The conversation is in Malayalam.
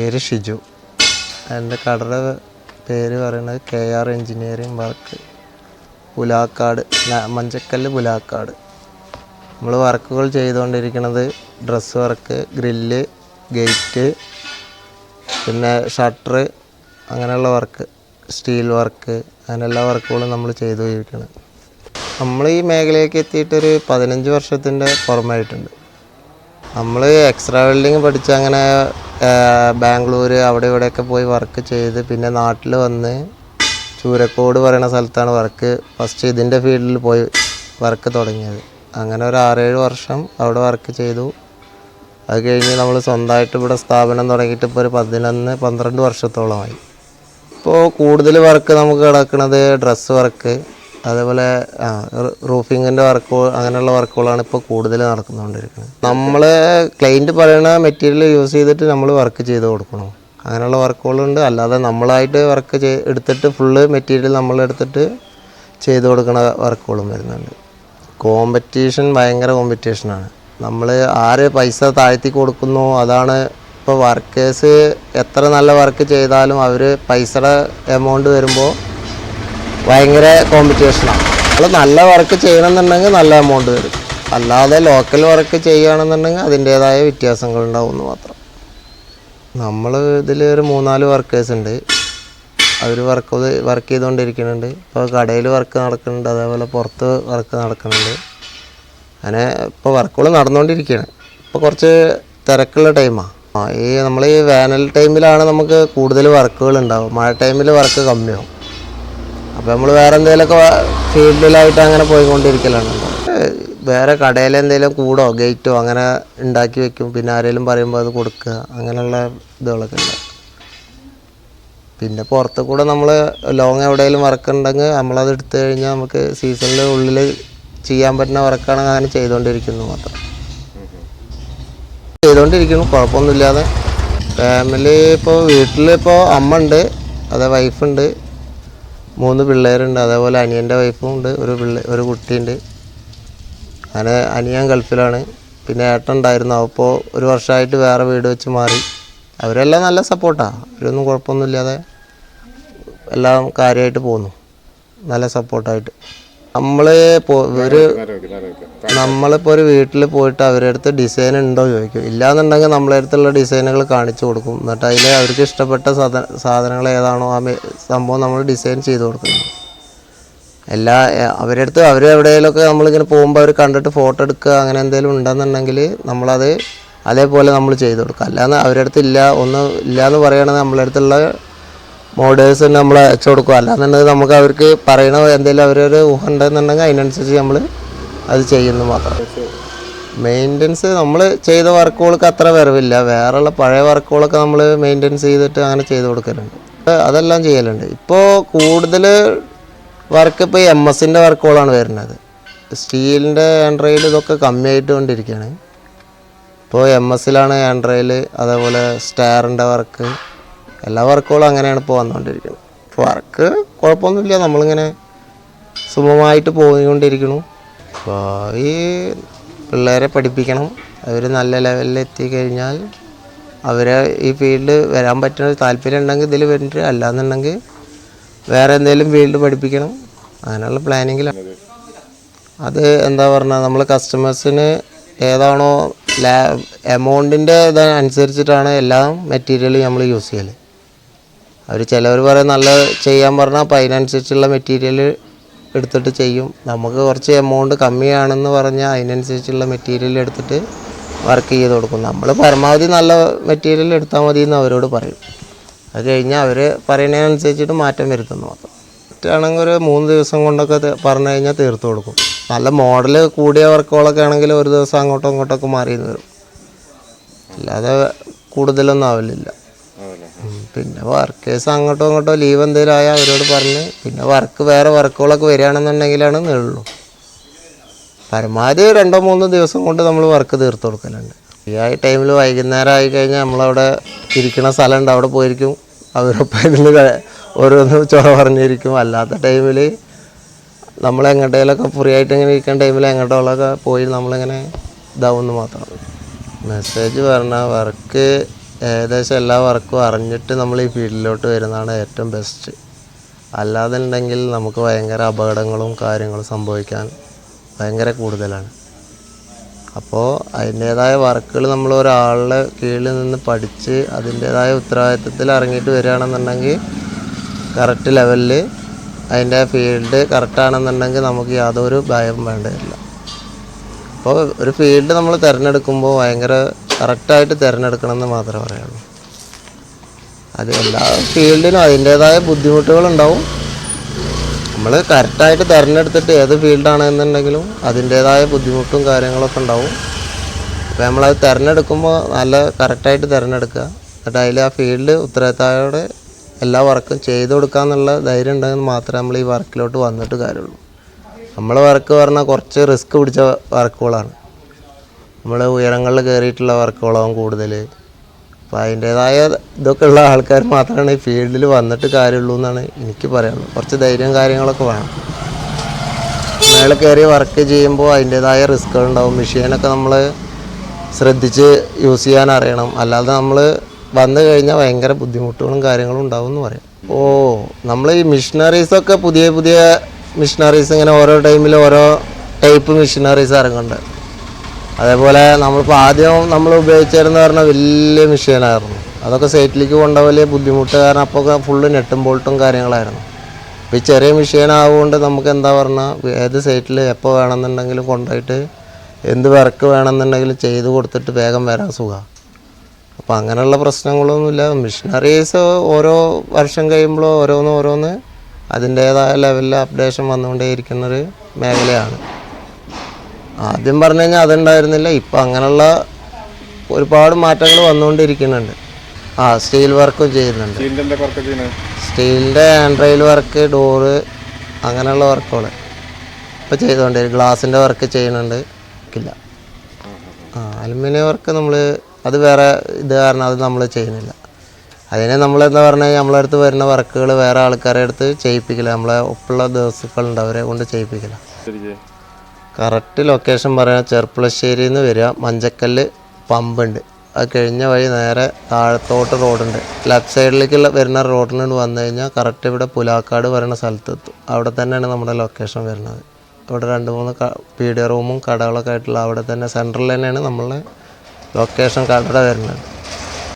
പേര് ഷിജു. എൻ്റെ കടയുടെ പേര് പറയുന്നത് KR engineering work, Pulakkad, Manjakkal Pulakkad. നമ്മൾ വർക്കുകൾ ചെയ്തുകൊണ്ടിരിക്കുന്നത് ഡ്രസ്സ് വർക്ക്, ഗ്രില്ല്, ഗേറ്റ്, പിന്നെ ഷട്ടർ, അങ്ങനെയുള്ള വർക്ക്, സ്റ്റീൽ വർക്ക്, അങ്ങനെ എല്ലാ വർക്കുകളും നമ്മൾ ചെയ്തുകൊണ്ടിരിക്കുന്നത്. നമ്മൾ ഈ മേഖലയിലേക്ക് എത്തിയിട്ടൊരു 15 വർഷത്തിൻ്റെ പുറമായിട്ടുണ്ട്. നമ്മൾ എക്സ്ട്രാ വെൽഡിങ് പഠിച്ച് അങ്ങനെ ബാംഗ്ലൂർ അവിടെ ഇവിടെയൊക്കെ പോയി വർക്ക് ചെയ്ത് പിന്നെ നാട്ടിൽ വന്ന് ചൂരക്കോട് പറയുന്ന സ്ഥലത്താണ് ഫസ്റ്റ് ഇതിൻ്റെ ഫീൽഡിൽ പോയി വർക്ക് തുടങ്ങിയത്. അങ്ങനെ ഒരു 6-7 വർഷം അവിടെ വർക്ക് ചെയ്തു. അത് കഴിഞ്ഞ് നമ്മൾ സ്വന്തമായിട്ട് ഇവിടെ സ്ഥാപനം തുടങ്ങിയിട്ട് ഇപ്പോൾ ഒരു 11-12 വർഷത്തോളമായി. ഇപ്പോൾ കൂടുതൽ വർക്ക് നമുക്ക് കിടക്കുന്നത് ഡ്രസ്സ് വർക്ക്, അതേപോലെ റൂഫിങ്ങിൻ്റെ വർക്ക്, അങ്ങനെയുള്ള വർക്കുകളാണ് ഇപ്പോൾ കൂടുതൽ നടക്കുന്നുകൊണ്ടിരിക്കുന്നത്. നമ്മൾ ക്ലയൻറ്റ് പറയുന്ന മെറ്റീരിയൽ യൂസ് ചെയ്തിട്ട് നമ്മൾ വർക്ക് ചെയ്ത് കൊടുക്കണം. അങ്ങനെയുള്ള വർക്കുകളുണ്ട്. അല്ലാതെ നമ്മളായിട്ട് വർക്ക് എടുത്തിട്ട് ഫുള്ള് മെറ്റീരിയൽ നമ്മളെടുത്തിട്ട് ചെയ്ത് കൊടുക്കുന്ന വർക്കുകളും വരുന്നുണ്ട്. കോമ്പറ്റീഷൻ ഭയങ്കര കോമ്പറ്റീഷനാണ്. നമ്മൾ ആര് പൈസ താഴ്ത്തി കൊടുക്കുന്നു അതാണ്. ഇപ്പോൾ വർക്കേഴ്സ് എത്ര നല്ല വർക്ക് ചെയ്താലും അവർ പൈസയുടെ എമൗണ്ട് വരുമ്പോൾ ഭയങ്കര കോമ്പറ്റീഷനാണ്. നമ്മൾ നല്ല വർക്ക് ചെയ്യണമെന്നുണ്ടെങ്കിൽ നല്ല എമൗണ്ട് വരും. അല്ലാതെ ലോക്കൽ വർക്ക് ചെയ്യുകയാണെന്നുണ്ടെങ്കിൽ അതിൻ്റേതായ വ്യത്യാസങ്ങളുണ്ടാവുമെന്ന് മാത്രം. നമ്മൾ ഇതിൽ ഒരു 3-4 വർക്കേഴ്സ് ഉണ്ട്. അവർ വർക്ക് ചെയ്തുകൊണ്ടിരിക്കുന്നുണ്ട്. ഇപ്പോൾ കടയിൽ വർക്ക് നടക്കുന്നുണ്ട്, അതേപോലെ പുറത്ത് വർക്ക് നടക്കുന്നുണ്ട്. അങ്ങനെ ഇപ്പോൾ വർക്കുകൾ നടന്നുകൊണ്ടിരിക്കുകയാണ്. ഇപ്പോൾ കുറച്ച് തിരക്കുള്ള ടൈമാണ്. നമ്മൾ ഈ വേനൽ ടൈമിലാണ് നമുക്ക് കൂടുതൽ വർക്കുകൾ ഉണ്ടാവും. മഴ ടൈമിൽ വർക്ക് കമ്മിയാവും. അപ്പോൾ നമ്മൾ വേറെ എന്തെങ്കിലുമൊക്കെ ഫീൽഡിലായിട്ട് അങ്ങനെ പോയിക്കൊണ്ടിരിക്കലാണ്. വേറെ കടയിൽ എന്തെങ്കിലും കൂടോ ഗേറ്റോ അങ്ങനെ ഉണ്ടാക്കി വെക്കും. പിന്നെ ആരെങ്കിലും പറയുമ്പോൾ അത് കൊടുക്കുക, അങ്ങനെയുള്ള ഇതുകളൊക്കെ ഉണ്ട്. പിന്നെ പുറത്ത് കൂടെ നമ്മൾ ലോങ് എവിടെയെങ്കിലും വർക്ക് ഉണ്ടെങ്കിൽ നമ്മളത് എടുത്തു കഴിഞ്ഞാൽ നമുക്ക് സീസണിൽ ഉള്ളിൽ ചെയ്യാൻ പറ്റുന്ന വർക്കാണെങ്കിൽ അങ്ങനെ ചെയ്തുകൊണ്ടിരിക്കുന്നു മാത്രം. ചെയ്തുകൊണ്ടിരിക്കുന്നു, കുഴപ്പമൊന്നുമില്ലാതെ. ഫാമിലി ഇപ്പോൾ വീട്ടിലിപ്പോൾ അമ്മ ഉണ്ട്, അതേ വൈഫുണ്ട്, 3 പിള്ളേരുണ്ട്. അതേപോലെ അനിയൻ്റെ വൈഫും ഉണ്ട്, ഒരു കുട്ടിയുണ്ട്. അങ്ങനെ അനിയൻ ഗൾഫിലാണ്. പിന്നെ ഏട്ടൻ ഉണ്ടായിരുന്നു, അപ്പോൾ ഒരു വർഷമായിട്ട് വേറെ വീട് വെച്ച് മാറി. അവരെല്ലാം നല്ല സപ്പോർട്ടാണ്. അവരൊന്നും കുഴപ്പമൊന്നുമില്ലാതെ എല്ലാം കാര്യമായിട്ട് പോകുന്നു, നല്ല സപ്പോർട്ടായിട്ട്. നമ്മളിപ്പോൾ ഒരു വീട്ടിൽ പോയിട്ട് അവരുടെ അടുത്ത് ഡിസൈൻ ഉണ്ടോ ചോദിക്കും. ഇല്ലയെന്നുണ്ടെങ്കിൽ നമ്മളെ അടുത്തുള്ള ഡിസൈനുകൾ കാണിച്ചു കൊടുക്കും. എന്നിട്ട് അതിൽ അവർക്ക് ഇഷ്ടപ്പെട്ട സാധനങ്ങൾ ഏതാണോ ആ സംഭവം നമ്മൾ ഡിസൈൻ ചെയ്ത് കൊടുക്കുന്നു. അവരുടെ അടുത്ത് അവരെവിടെയെങ്കിലുമൊക്കെ നമ്മളിങ്ങനെ പോകുമ്പോൾ അവർ കണ്ടിട്ട് ഫോട്ടോ എടുക്കുക അങ്ങനെ എന്തെങ്കിലും ഉണ്ടെന്നുണ്ടെങ്കിൽ നമ്മളത് അതേപോലെ നമ്മൾ ചെയ്ത് കൊടുക്കുക. അല്ലാതെ അവരുടെ അടുത്ത് ഇല്ലയെന്ന് പറയുകയാണെങ്കിൽ നമ്മളെ അടുത്തുള്ള മോഡേഴ്സ് തന്നെ നമ്മൾ അയച്ചു കൊടുക്കുക. അല്ലാന്നുണ്ടെങ്കിൽ നമുക്ക് അവർക്ക് പറയണ എന്തെങ്കിലും അവരൊരു ഊഹം ഉണ്ടെന്നുണ്ടെങ്കിൽ അതിനനുസരിച്ച് നമ്മൾ അത് ചെയ്യുന്നു മാത്രം. മെയിൻ്റനൻസ് നമ്മൾ ചെയ്ത വർക്കുകൾക്ക് അത്ര വരവില്ല. വേറെയുള്ള പഴയ വർക്കുകളൊക്കെ നമ്മൾ മെയിൻ്റനൻസ് ചെയ്തിട്ട് അങ്ങനെ ചെയ്ത് കൊടുക്കലുണ്ട്. അതെല്ലാം ചെയ്യലുണ്ട്. ഇപ്പോൾ കൂടുതൽ വർക്ക് ഇപ്പോൾ MS-ൻ്റെ വർക്കുകളാണ് വരുന്നത്. സ്റ്റീലിൻ്റെ ഹാൻഡ് റെയിൽ ഇതൊക്കെ കമ്മിയായിട്ട് കൊണ്ടിരിക്കുകയാണ്. ഇപ്പോൾ MS-ലാണ് ഹാൻഡ് റെയിൽ, അതേപോലെ സ്റ്റാറിൻ്റെ വർക്ക്, എല്ലാ വർക്കുകളും അങ്ങനെയാണ് ഇപ്പോൾ വന്നുകൊണ്ടിരിക്കുന്നത്. വർക്ക് കുഴപ്പമൊന്നുമില്ല, നമ്മളിങ്ങനെ സുഗമമായിട്ട് പോയിക്കൊണ്ടിരിക്കുന്നു. അപ്പോൾ ഈ പിള്ളേരെ പഠിപ്പിക്കണം. അവർ നല്ല ലെവലിൽ എത്തിക്കഴിഞ്ഞാൽ അവരെ ഈ ഫീൽഡ് വരാൻ പറ്റുന്ന താല്പര്യം ഉണ്ടെങ്കിൽ ഇതിൽ വന്നിട്ട്, അല്ലാന്നുണ്ടെങ്കിൽ വേറെ എന്തെങ്കിലും ഫീൽഡ് പഠിപ്പിക്കണം, അങ്ങനെയുള്ള പ്ലാനിങ്ങിലാണ്. അത് എന്താ പറഞ്ഞാൽ നമ്മൾ കസ്റ്റമേഴ്സിന് ഏതാണോ എമൗണ്ടിൻ്റെ ഇതനുസരിച്ചിട്ടാണ് എല്ലാ മെറ്റീരിയലും നമ്മൾ യൂസ് ചെയ്യൽ. ചിലവർ പറയും നല്ല ചെയ്യാൻ പറഞ്ഞാൽ അപ്പോൾ അതിനനുസരിച്ചുള്ള മെറ്റീരിയൽ എടുത്തിട്ട് ചെയ്യും. നമുക്ക് കുറച്ച് എമൗണ്ട് കമ്മിയാണെന്ന് പറഞ്ഞാൽ അതിനനുസരിച്ചുള്ള മെറ്റീരിയൽ എടുത്തിട്ട് വർക്ക് ചെയ്ത് കൊടുക്കും. നമ്മൾ പരമാവധി നല്ല മെറ്റീരിയൽ എടുത്താൽ മതി എന്ന് അവരോട് പറയും. അത് കഴിഞ്ഞാൽ അവർ പറയുന്നതിനനുസരിച്ചിട്ട് മാറ്റം വരുത്തുന്നു മാത്രം. മറ്റാണെങ്കിൽ ഒരു 3 ദിവസം കൊണ്ടൊക്കെ പറഞ്ഞു കഴിഞ്ഞാൽ തീർത്ത് കൊടുക്കും. നല്ല മോഡൽ കൂടിയ വർക്കുകളൊക്കെ ആണെങ്കിൽ ഒരു ദിവസം അങ്ങോട്ടും ഇങ്ങോട്ടൊക്കെ മാറിയെന്ന് വരും. അല്ലാതെ കൂടുതലൊന്നും ആവില്ല. പിന്നെ വർക്കേഴ്സ് അങ്ങോട്ടോ ഇങ്ങോട്ടോ ലീവ് എന്തെങ്കിലും ആയാൽ അവരോട് പറഞ്ഞ് പിന്നെ വേറെ വർക്കുകളൊക്കെ വരികയാണെന്നുണ്ടെങ്കിലാണ് നീളുള്ളൂ. പരമാവധി 2-3 ദിവസം കൊണ്ട് നമ്മൾ വർക്ക് തീർത്ത് കൊടുക്കലുണ്ട്. ഈ ടൈമിൽ വൈകുന്നേരം ആയി കഴിഞ്ഞാൽ നമ്മളവിടെ ഇരിക്കുന്ന സ്ഥലമുണ്ട്, അവിടെ പോയിരിക്കും. അവരൊപ്പം ഇരുന്ന് ഓരോന്ന് ചൊറ പറഞ്ഞിരിക്കും. അല്ലാത്ത ടൈമിൽ നമ്മൾ എങ്ങോട്ടേലൊക്കെ ഫ്രീ ആയിട്ട് ഇങ്ങനെ ഇരിക്കുന്ന ടൈമിൽ എങ്ങോട്ടോളൊക്കെ പോയി നമ്മളിങ്ങനെ ഇതാവുമെന്ന് മാത്രം. മെസ്സേജ് പറഞ്ഞാൽ വർക്ക് ഏകദേശം എല്ലാ വർക്കും അറിഞ്ഞിട്ട് നമ്മൾ ഈ ഫീൽഡിലോട്ട് വരുന്നതാണ് ഏറ്റവും ബെസ്റ്റ്. അല്ലാതെ ഉണ്ടെങ്കിൽ നമുക്ക് ഭയങ്കര അപകടങ്ങളും കാര്യങ്ങളും സംഭവിക്കാൻ ഭയങ്കര കൂടുതലാണ്. അപ്പോൾ അതിൻ്റേതായ വർക്കുകൾ നമ്മൾ ഒരാളുടെ കീഴിൽ നിന്ന് പഠിച്ച് അതിൻ്റേതായ ഉത്തരവാദിത്തത്തിൽ ഇറങ്ങിയിട്ട് വരികയാണെന്നുണ്ടെങ്കിൽ കറക്റ്റ് ലെവലിൽ അതിൻ്റെ ഫീൽഡ് കറക്റ്റാണെന്നുണ്ടെങ്കിൽ നമുക്ക് യാതൊരു ഭയം വേണ്ടതില്ല. അപ്പോൾ ഒരു ഫീൽഡ് നമ്മൾ തിരഞ്ഞെടുക്കുമ്പോൾ ഭയങ്കര കറക്റ്റായിട്ട് തിരഞ്ഞെടുക്കണമെന്ന് മാത്രമേ പറയുള്ളൂ. അത് എല്ലാ ഫീൽഡിനും അതിൻ്റേതായ ബുദ്ധിമുട്ടുകളുണ്ടാവും. നമ്മൾ കറക്റ്റായിട്ട് തിരഞ്ഞെടുത്തിട്ട് ഏത് ഫീൽഡാണെന്നുണ്ടെങ്കിലും അതിൻ്റേതായ ബുദ്ധിമുട്ടും കാര്യങ്ങളൊക്കെ ഉണ്ടാവും. അപ്പോൾ നമ്മളത് തിരഞ്ഞെടുക്കുമ്പോൾ നല്ല കറക്റ്റായിട്ട് തിരഞ്ഞെടുക്കുക. എന്നിട്ട് അതിൽ ആ ഫീൽഡ് ഉത്തരവാദിത്തത്തോടെ എല്ലാ വർക്കും ചെയ്ത് കൊടുക്കാമെന്നുള്ള ധൈര്യം ഉണ്ടെങ്കിൽ മാത്രമേ നമ്മൾ ഈ വർക്കിലോട്ട് വന്നിട്ട് കാര്യമുള്ളൂ. നമ്മളെ വർക്ക് പറഞ്ഞാൽ കുറച്ച് റിസ്ക് പിടിച്ച വർക്കുകളാണ്. നമ്മൾ ഉയരങ്ങളിൽ കയറിയിട്ടുള്ള വർക്കുകളാവും കൂടുതൽ. അപ്പോൾ അതിൻ്റേതായ ഇതൊക്കെ ഉള്ള ആൾക്കാർ മാത്രമാണ് ഈ ഫീൽഡിൽ വന്നിട്ട് കാര്യമുള്ളൂ എന്നാണ് എനിക്ക് പറയാനുള്ളത്. കുറച്ച് ധൈര്യം കാര്യങ്ങളൊക്കെ വേണം. മേളിൽ കയറി വർക്ക് ചെയ്യുമ്പോൾ അതിൻ്റേതായ റിസ്ക്കുകളുണ്ടാവും. മെഷീനൊക്കെ നമ്മൾ ശ്രദ്ധിച്ച് യൂസ് ചെയ്യാൻ അറിയണം. അല്ലാതെ നമ്മൾ വന്നു കഴിഞ്ഞാൽ ഭയങ്കര ബുദ്ധിമുട്ടുകളും കാര്യങ്ങളും ഉണ്ടാവും എന്ന് പറയാം. നമ്മൾ ഈ മെഷീനറീസൊക്കെ പുതിയ പുതിയ മെഷീനറീസ് ഇങ്ങനെ ഓരോ ടൈമിൽ ഓരോ ടൈപ്പ് മെഷീനറീസ് ഇറങ്ങുന്നുണ്ട്. അതേപോലെ നമ്മളിപ്പോൾ ആദ്യം നമ്മൾ ഉപയോഗിച്ചിരുന്ന പറഞ്ഞാൽ വലിയ മെഷീനായിരുന്നു. അതൊക്കെ സൈറ്റിലേക്ക് കൊണ്ടുപോകാൻ വലിയ ബുദ്ധിമുട്ട്. കാരണം അപ്പോൾ ഫുള്ള് നെട്ടും ബോൾട്ടും കാര്യങ്ങളായിരുന്നു. ഇപ്പോൾ ഈ ചെറിയ മെഷീനായതുകൊണ്ട് നമുക്ക് എന്താ പറഞ്ഞാൽ ഏത് സൈറ്റിൽ എപ്പോൾ വേണമെന്നുണ്ടെങ്കിലും കൊണ്ടുപോയിട്ട് എന്ത് വർക്ക് വേണമെന്നുണ്ടെങ്കിലും ചെയ്ത് കൊടുത്തിട്ട് വേഗം വരാൻ സുഖമാണ്. അപ്പോൾ അങ്ങനെയുള്ള പ്രശ്നങ്ങളൊന്നുമില്ല. മെഷീനറീസ് ഓരോ വർഷം കഴിയുമ്പോൾ ഓരോന്ന് അതിൻ്റേതായ ലെവലിൽ അപ്ഡേഷൻ വന്നുകൊണ്ടേയിരിക്കുന്നൊരു മേഖലയാണ്. ആദ്യം പറഞ്ഞു കഴിഞ്ഞാൽ അതുണ്ടായിരുന്നില്ല. ഇപ്പോൾ അങ്ങനെയുള്ള ഒരുപാട് മാറ്റങ്ങൾ വന്നുകൊണ്ടിരിക്കുന്നുണ്ട്. സ്റ്റീൽ വർക്കും ചെയ്യുന്നുണ്ട്. സ്റ്റീലിൻ്റെ ഹാൻഡ് റെയിൽ വർക്ക്, ഡോറ്, അങ്ങനെയുള്ള വർക്കുകൾ ഇപ്പോൾ ചെയ്തുകൊണ്ടിരിക്കും. ഗ്ലാസിൻ്റെ വർക്ക് ചെയ്യുന്നുണ്ട്. ഇല്ല, അലുമിനിയം വർക്ക് നമ്മൾ അത് വേറെ ഇത് കാരണം അത് നമ്മൾ ചെയ്യുന്നില്ല. അതിനെ നമ്മളെന്താ പറഞ്ഞു കഴിഞ്ഞാൽ നമ്മളെ അടുത്ത് വരുന്ന വർക്കുകൾ വേറെ ആൾക്കാരെ അടുത്ത് ചെയ്യിപ്പിക്കില്ല. നമ്മളെ ഒപ്പുള്ള ദിവസങ്ങളുണ്ട്, അവരെ കൊണ്ട് ചെയ്യിപ്പിക്കില്ല. കറക്റ്റ് ലൊക്കേഷൻ പറയാൻ ചെർപ്പുളശ്ശേരിയിൽ നിന്ന് വരിക, മഞ്ചക്കല്ല് പമ്പുണ്ട്. അത് കഴിഞ്ഞ വഴി നേരെ താഴത്തോട്ട് റോഡുണ്ട്. ലെഫ്റ്റ് സൈഡിലേക്കുള്ള വരുന്ന റോഡിനോട് വന്നു കഴിഞ്ഞാൽ കറക്റ്റ് ഇവിടെ പുലാക്കാട് പറയുന്ന സ്ഥലത്തെത്തും. അവിടെ തന്നെയാണ് നമ്മുടെ ലൊക്കേഷൻ വരുന്നത്. ഇവിടെ 2-3 പീഡിയ റൂമും കടകളൊക്കെ ആയിട്ടുള്ള അവിടെ തന്നെ സെൻറ്ററിൽ തന്നെയാണ് നമ്മളുടെ ലൊക്കേഷൻ കട വരുന്നത്.